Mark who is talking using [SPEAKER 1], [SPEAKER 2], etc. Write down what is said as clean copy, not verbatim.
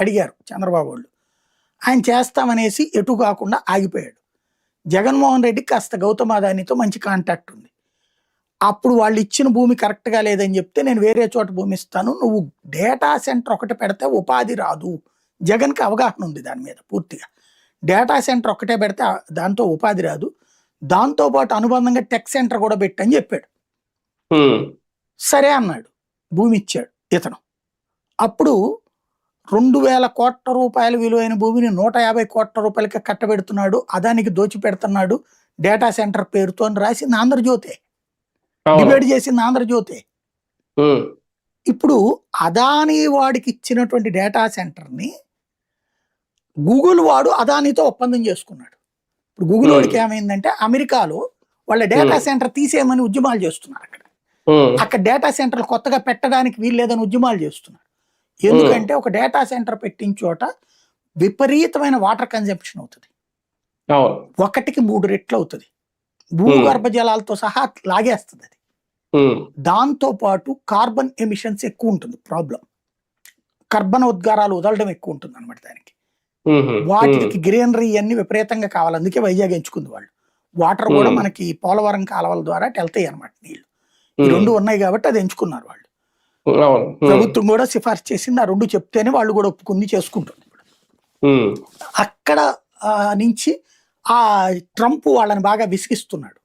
[SPEAKER 1] అడిగారు చంద్రబాబు వాళ్ళు. ఆయన చేస్తామనేసి ఎటు కాకుండా ఆగిపోయాడు. జగన్మోహన్ రెడ్డికి కాస్త గౌతమ్ అదానితో మంచి కాంటాక్ట్ ఉంది. అప్పుడు వాళ్ళు ఇచ్చిన భూమి కరెక్ట్గా లేదని చెప్తే నేను వేరే చోట భూమి ఇస్తాను, నువ్వు డేటా సెంటర్ ఒకటి పెడితే ఉపాధి రాదు. జగన్కి అవగాహన ఉంది దాని మీద పూర్తిగా. డేటా సెంటర్ ఒకటే పెడితే దాంతో ఉపాధి రాదు, దాంతోపాటు అనుబంధంగా టెక్ సెంటర్ కూడా పెట్టని చెప్పాడు. సరే అన్నాడు, భూమి ఇచ్చాడు ఇతను. అప్పుడు 2,000 కోట్ల రూపాయల విలువైన భూమిని 150 కోట్ల రూపాయలకి కట్టబెడుతున్నాడు, అదానికి దోచిపెడుతున్నాడు డేటా సెంటర్ పేరుతో అని రాసింది ఆంధ్రజ్యోతే, డిబేట్ చేసింది ఆంధ్రజ్యోతే. ఇప్పుడు అదానీ వాడికి ఇచ్చినటువంటి డేటా సెంటర్ని గూగుల్ వాడు అదానీతో ఒప్పందం చేసుకున్నాడు. ఇప్పుడు గూగుల్ వాడికి ఏమైందంటే అమెరికాలో వాళ్ళ డేటా సెంటర్ తీసేయమని ఉద్యమాలు చేస్తున్నారు. అక్కడ డేటా సెంటర్లు కొత్తగా పెట్టడానికి వీల్లేదని ఉద్యమాలు చేస్తున్నారు. ఎందుకంటే ఒక డేటా సెంటర్ పెట్టిన చోట విపరీతమైన వాటర్ కన్జంప్షన్ అవుతుంది, 1కి 3 రెట్లు అవుతుంది, భూగర్భ జలాలతో సహా లాగేస్తుంది అది. దాంతో పాటు కార్బన్ ఎమిషన్స్ ఎక్కువ ఉంటుంది, ప్రాబ్లం కర్బన ఉద్గారాలు వదలడం ఎక్కువ ఉంటుంది అనమాట దానికి. వాటికి గ్రీనరీ అన్ని విపరీతంగా కావాలి, అందుకే వైజాగ్ ఎంచుకుంది వాళ్ళు. వాటర్ కూడా మనకి పోలవరం కాలువల ద్వారా వెళ్తాయి అనమాట నీళ్లు, ఈ 2 ఉన్నాయి కాబట్టి అది ఎంచుకున్నారు వాళ్ళు. ప్రభుత్వం కూడా సిఫార్సు చేసింది, ఆ 2 చెప్తేనే వాళ్ళు కూడా ఒప్పుకుంది, చేసుకుంటుంది. అక్కడ నుంచి ఆ ట్రంప్ వాళ్ళని బాగా విసిగిస్తున్నాడు.